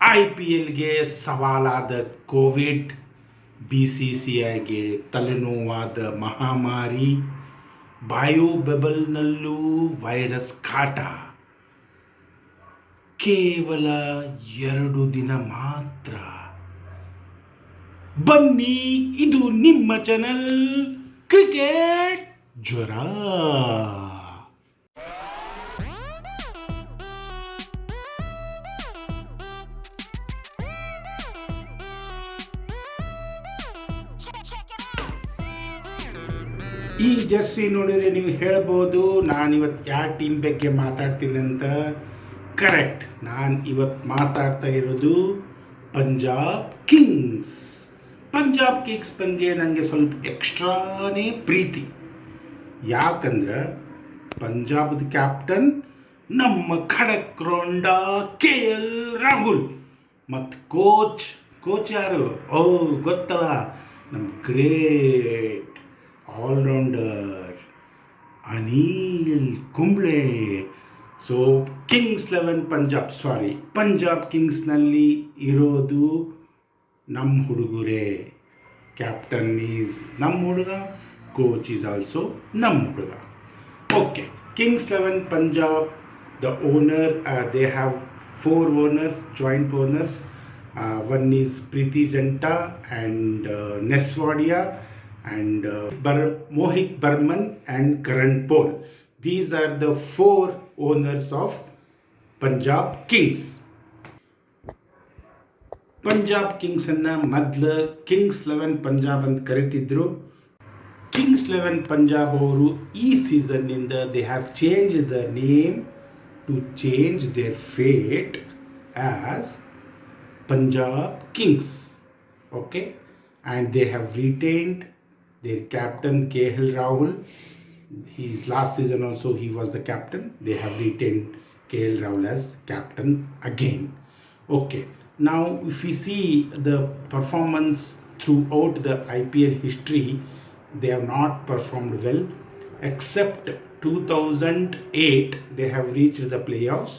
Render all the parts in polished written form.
IPLಗೆ ಸವಾಲಾದ Covid, BCCIಗೆ ತಲೆನೋವಾದ ಮಹಾಮಾರಿ, ಬಯೋಬಬಲ್ನಲ್ಲೂ virus ಕಾಟ. ಕೇವಲ 2 ದಿನ ಮಾತ್ರ. ಬನ್ನಿ, ಇದು ನಿಮ್ಮ ಚಾನೆಲ್ ಕ್ರಿಕೆಟ್ ಜ್ವರ. ಈ ಜರ್ಸಿ ನೋಡಿದರೆ ನೀವು ಹೇಳ್ಬೋದು ನಾನಿವತ್ತು ಯಾವ ಟೀಮ್ ಬಗ್ಗೆ ಮಾತಾಡ್ತೀನಿ ಅಂತ. ಕರೆಕ್ಟ್, ನಾನು ಇವತ್ತು ಮಾತಾಡ್ತಾ ಇರೋದು ಪಂಜಾಬ್ ಕಿಂಗ್ಸ್. ಪಂಜಾಬ್ ಕಿಂಗ್ಸ್ ಬಗ್ಗೆ ನನಗೆ ಸ್ವಲ್ಪ ಎಕ್ಸ್ಟ್ರಾನೇ ಪ್ರೀತಿ. ಯಾಕಂದ್ರೆ ಪಂಜಾಬ್ದ ಕ್ಯಾಪ್ಟನ್ ನಮ್ಮ ಖಡಕ್ ರೋಂಡ KL ರಾಹುಲ್ ಮತ್ತು ಕೋಚ್ ಯಾರು? ಗೊತ್ತಲ್ಲ, ನಮ್ಮ great allrounder Anil Kumble. So Punjab ಕಿಂಗ್ಸ್ನಲ್ಲಿ ಇರೋದು ನಮ್ಮ ಹುಡುಗರೇ. ಕ್ಯಾಪ್ಟನ್ ಈಸ್ ನಮ್ಮ ಹುಡುಗ, ಕೋಚ್ ಈಸ್ ಆಲ್ಸೋ ನಮ್ಮ ಹುಡುಗ. Okay, Kings 11 Punjab, the owner, they have 4 owners, joint owners. One is Preeti Zinta and Ness Wadia and Mohit Burman and Karan Paul. These are the 4 owners of Punjab Kings. Punjab ಕಿಂಗ್ಸನ್ನು ಮೊದಲು Kings 11 Punjab ಅಂತ ಕರೀತಿದ್ರು. Kings 11 Punjab ಅವರು ಈ ಸೀಸನ್ನಿಂದ they have change the name to change their fate as Punjab Kings. Okay, and they have retained their captain KL Rahul. His last season also he was the captain. They have retained KL Rahul as captain again. Okay, now if we see the performance throughout the IPL history, they have not performed well except 2008 they have reached the playoffs.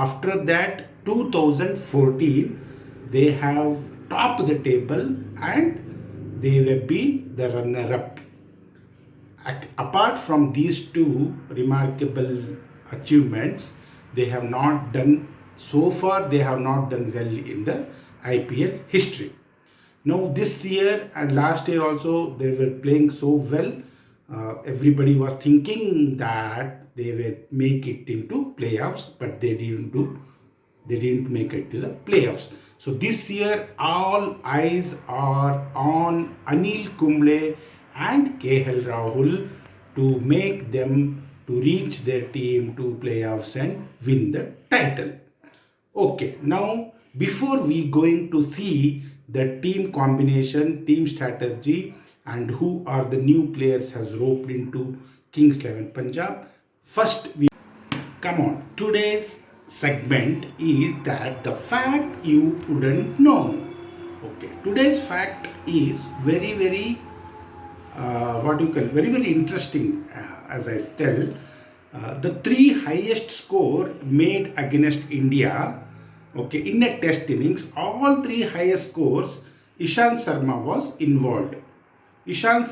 After that 2014 they have topped the table and they have been the runner-up. Apart from these 2 remarkable achievements, they have not done well in the IPL history. Now this year and last year also they were playing so well. Everybody was thinking that they will make it into playoffs, but they didn't make it to the playoffs. So this year all eyes are on Anil Kumble and KL Rahul to make them to reach their team to playoffs and win the title. Okay, now before we going to see the team combination, team strategy and who are the new players has roped into Kings 11 Punjab, first we come on. Today's segment is that the fact you wouldn't know. Okay, today's fact is very very interesting. As I tell, the 3 highest score made against India, okay, in a test innings, all 3 highest scores, Ishant Sharma was involved. Ishant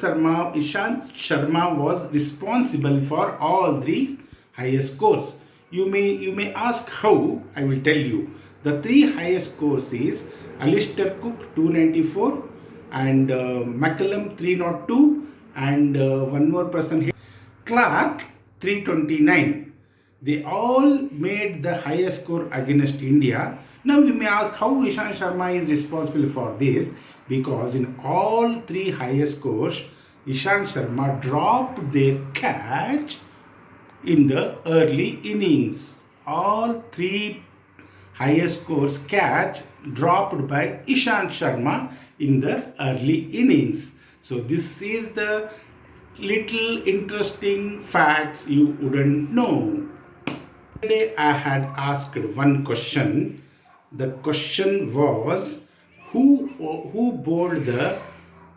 Sharma was responsible for all 3 highest scores. You may ask how. I will tell you. The 3 highest scores is Alistair Cook 294 and McCallum 302 and one more person here, Clark 329. They all made the highest score against India. Now you may ask how Ishant Sharma is responsible for this, because in all 3 highest scores Ishant Sharma dropped their catch in the early innings. All 3 highest scores catch dropped by Ishant Sharma in the early innings. So this is the little interesting facts you wouldn't know. Today I had asked one question. The question was who bowled the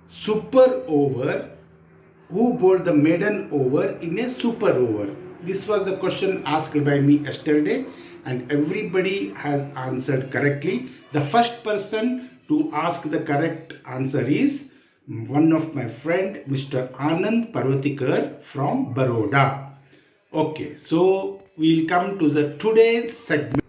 super over, who bowled the maiden over in a super over. This was the question asked by me yesterday, and everybody has answered correctly. The first person to ask the correct answer is one of my friend, Mr. Anand Parvatikar from Baroda. Okay, so we'll come to the today's segment.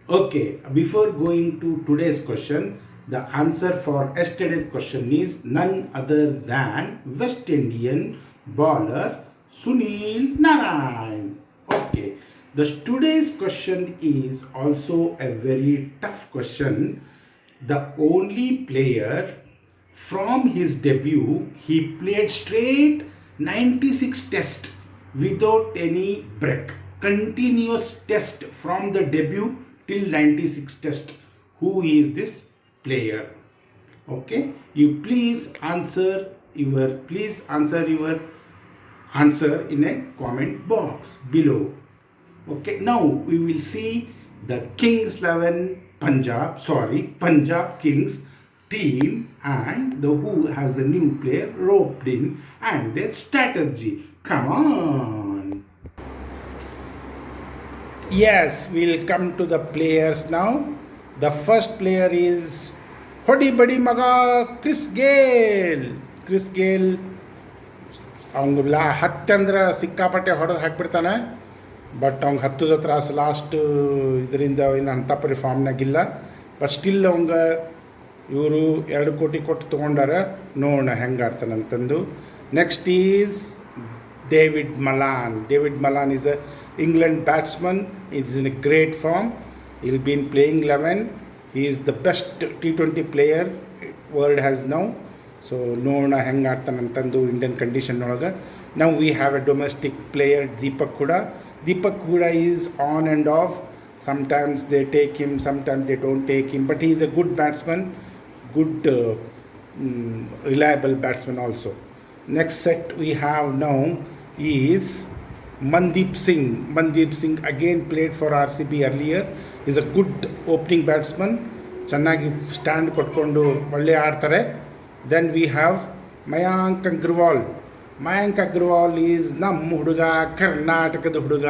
Okay, before going to today's question, the answer for yesterday's question is none other than West Indian bowler Sunil Narine. Okay, the today's question is also a very tough question. The only player from his debut, he played straight 96 tests without any break. Continuous test from the debut till 96 test. Who is this player? Okay, you please answer your answer in a comment box below. Okay, now we will see the Kings 11 Punjab Kings team and the who has a new player roped in and their strategy. Come on. Yes, we'll come to the players now. The first player is Hodi Badi Maga Chris Gale. Chris Gale ಅವನಿಗೆ ಹತ್ತಂದ್ರೆ ಸಿಕ್ಕಾಪಟ್ಟೆ ಹೊಡೆದು ಹಾಕ್ಬಿಡ್ತಾನೆ. But ಅವ್ನಿಗೆ ಹತ್ತದ ತ್ರಾಸು last ಇದರಿಂದ ಇನ್ನು ಅಂಥ ಪರಿ ಫಾರ್ಮ್ನಾಗಿಲ್ಲ. ಬಟ್ ಸ್ಟಿಲ್ ಅವಂಗೆ ಇವರು 2 ಕೋಟಿ ಕೊಟ್ಟು ತೊಗೊಂಡಾರ. ನೋಡೋಣ ಹೆಂಗೆ ಆಡ್ತಾನೆ ಅಂತಂದು. Next is David Malan. David Malan is a England batsman. Is in a great form. He'll be in playing 11. He is the best T20 player world has now. So ನೋಡೋಣ ಹೆಂಗೆ ಆಡ್ತಾನೆ ಅಂತಂದು ಇಂಡಿಯನ್ ಕಂಡೀಷನ್ ಒಳಗೆ. Now we have a domestic player Deepak Huda. Deepak Huda is on and off. Sometimes they take him, sometimes they don't take him. But he is a good batsman, good reliable batsman also. Next set we have now is Mandeep Singh. Mandeep Singh again played for RCB earlier. He is a good opening batsman. ಚೆನ್ನಾಗಿ stand ಕೊಟ್ಕೊಂಡು ಒಳ್ಳೆ ಆಡ್ತಾರೆ. Then we have Mayank Agarwal. Mayank Agarwal is ನಮ್ಮ ಹುಡುಗ, ಕರ್ನಾಟಕದ ಹುಡುಗ.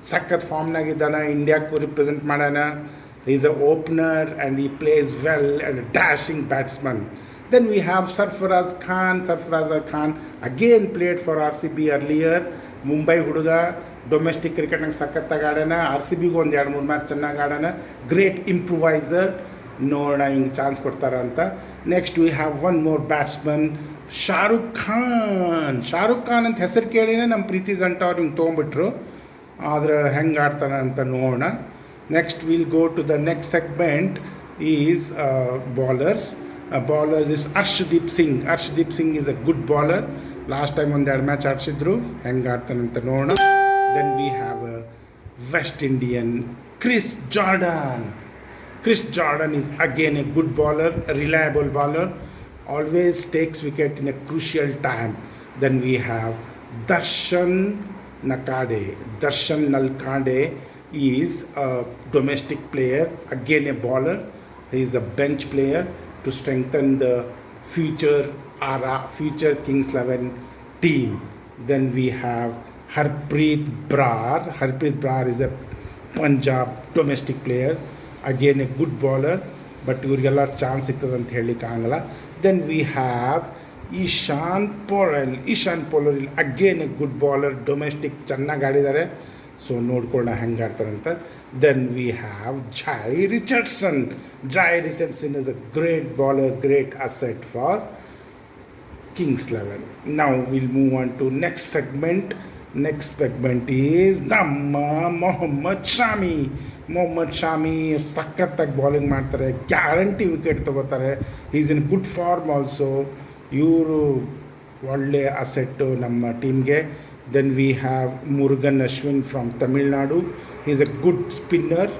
ಸಖತ್ ಫಾರ್ಮ್ನಾಗಿದ್ದಾನೆ. ಇಂಡಿಯಾಕ್ಕೂ represent ಮಾಡ್ಯಾನ. ಈಸ್ ಅ ಓಪನರ್ ಆ್ಯಂಡ್ ಈ place well and dashing batsman. Then we have Sarfaraz Khan. Sarfaraz Khan again played for RCB earlier. Mumbai ಹುಡುಗ, ಡೊಮೆಸ್ಟಿಕ್ ಕ್ರಿಕೆಟ್ನಾಗ ಸಖತ್ತಾಗಿ ಆಡ್ಯಾನ. RCBಗೂ ಒಂದು 2-3 ಮ್ಯಾಚ್ ಚೆನ್ನಾಗಿ ಆಡ್ಯಾನ. ಗ್ರೇಟ್ ಇಂಪ್ರೂವೈಸರ್. ನೋಡೋಣ ಹಿಂಗೆ ಚಾನ್ಸ್ ಕೊಡ್ತಾರ ಅಂತ. Next we have one more batsman Shahrukh Khan. Shahrukh Khan ಅಂತ ಹೆಸರು ಕೇಳಿನೇ ನಮ್ಮ ಪ್ರೀತಿ ಜಂಟ ಅವ್ರು ಹಿಂಗೆ ತೊಗೊಂಬಿಟ್ರು. ಆದ್ರೆ ಹೆಂಗೆ ಆಡ್ತಾನೆ ಅಂತ ನೋಡೋಣ. Next will go to the next segment is bowlers. Bowlers is Arshdeep Singh. Arshdeep Singh is a good bowler. Last time 1-2 match ಆಡಿಸಿದ್ರು. ಹೆಂಗೆ ಆಡ್ತಾನಂತ ನೋಡೋಣ. Then we have a West Indian Chris Jordan. Chris Jordan is again a good bowler, a reliable bowler, always takes wicket in a crucial time. Then we have Darshan Nakade. Darshan Nalkade is a domestic player, again a bowler. He is a bench player to strengthen the future Kings 11 team. Then we have Harpreet Brar. Harpreet Brar is a Punjab domestic player. Again a good bowler, but ಇವರಿಗೆಲ್ಲ chance ಸಿಗ್ತದೆ ಅಂತ ಹೇಳಲಿಕ್ಕೆ ಆಗಲ್ಲ. Then we have Ishan Porel. Ishan Porel again a good bowler, domestic ಚೆನ್ನಾಗಿ ಆಡಿದ್ದಾರೆ. So ನೋಡ್ಕೊಳ್ಳೋಣ ಹೆಂಗೆ ಆಡ್ತಾರಂತ. Then we have Jhye Richardson. Jhye Richardson is a great bowler, great asset for Kings 11. Now we'll move on to next segment. Next segment is ನಮ್ಮ ಮೊಹಮ್ಮದ್ ಶಾಮಿ. ಮೊಹಮ್ಮದ್ ಶಾಮಿ ಸಖತ್ತಾಗಿ bowling ಮಾಡ್ತಾರೆ. Guarantee wicket ತೊಗೋತಾರೆ. Is in good form also. ಇವರು ಒಳ್ಳೆ asset ನಮ್ಮ ಟೀಮ್ಗೆ. Then we have Murugan Ashwin from Tamil Nadu. Is a good spinner.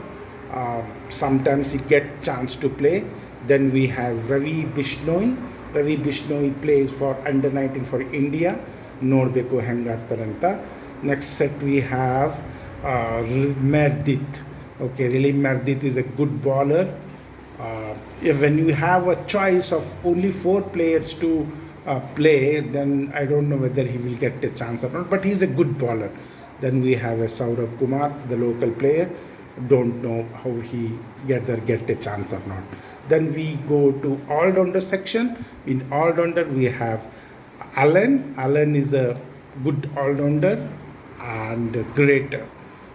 sometimes he get chance to play. Then we have Ravi Bishnoi. Ravi Bishnoi plays for under 19 for India. ನೋಡಬೇಕು ಹೆಂಗೆ ಆಡ್ತಾರಂತ. Next set we have Merdit. Okay, really Merdit is a good bowler. When you have a choice of only 4 players to play, then I don't know whether he will get a chance or not, but he's a good bowler. Then we have a Saurabh Kumar, the local player. Don't know how he get a chance or not. Then we go to all-rounder section. In all-rounder we have Allen. Allen is a good all-rounder and great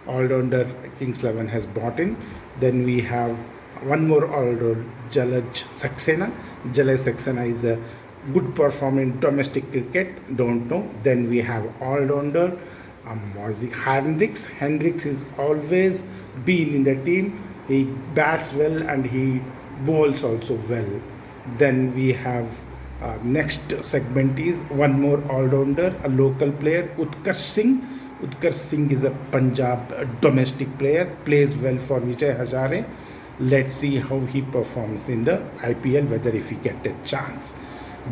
all-rounder Kings 11 has bought in. Then we have one more all-rounder, Jalaj Saxena. Jalaj Saxena is a good performer in domestic cricket. Don't know. Then we have all-rounder Hendricks. Hendricks is always been in the team. He bats well and he bowls also well. Then we have next segment is one more all-rounder, a local player, Utkarsh Singh. Utkarsh Singh is a Punjab domestic player, plays well for Vijay Hazare. Let's see how he performs in the IPL, whether if he get a chance.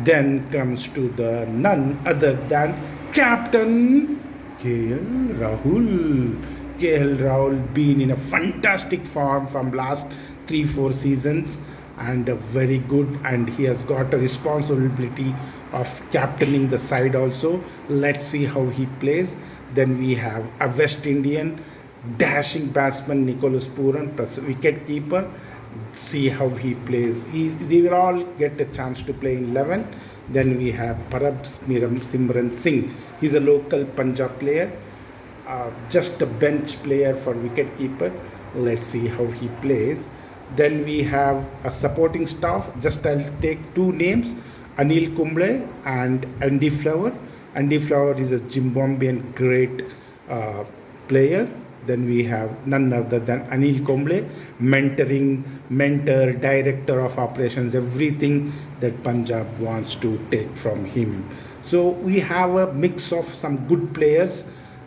Then comes to the none other than Captain KL Rahul. KL Rahul been in a fantastic form from last 3-4 seasons and very good, and he has got a responsibility of captaining the side also. Let's see how he plays. Then we have a West Indian dashing batsman Nicholas Puran plus wicket keeper. See how he plays. They will all get a chance to play in 11. Then we have Parab Simran Singh. He's a local Punjab player, just a bench player for wicket keeper. Let's see how he plays. Then we have a supporting staff. Just I'll take two names, Anil Kumble and Andy Flower. Andy Flower is a Zimbabwean great player. Then we have none other than Anil Kumble, mentor, director of operations, everything that Punjab wants to take from him. So we have a mix of some good players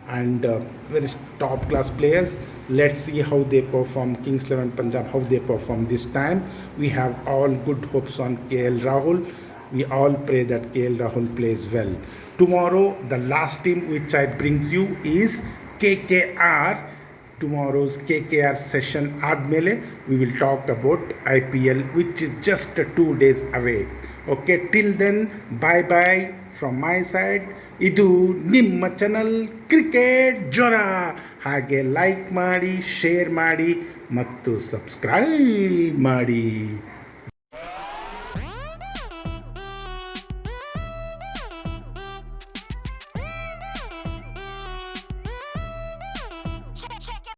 and very top class players. Let's see how they perform, Kings 11 Punjab, how they perform this time. We have all good hopes on KL Rahul. We all pray that KL Rahul plays well. Tomorrow, the last team which I bring you is KKR. Tomorrow's KKR session Admele, we will talk about IPL, which is just 2 days away. Okay, till then, bye bye from my side. ಇದು ನಿಮ್ಮ channel cricket ಜ್ವರ. ಹಾಗೆ like ಮಾಡಿ, share ಮಾಡಿ ಮತ್ತು subscribe ಮಾಡಿ.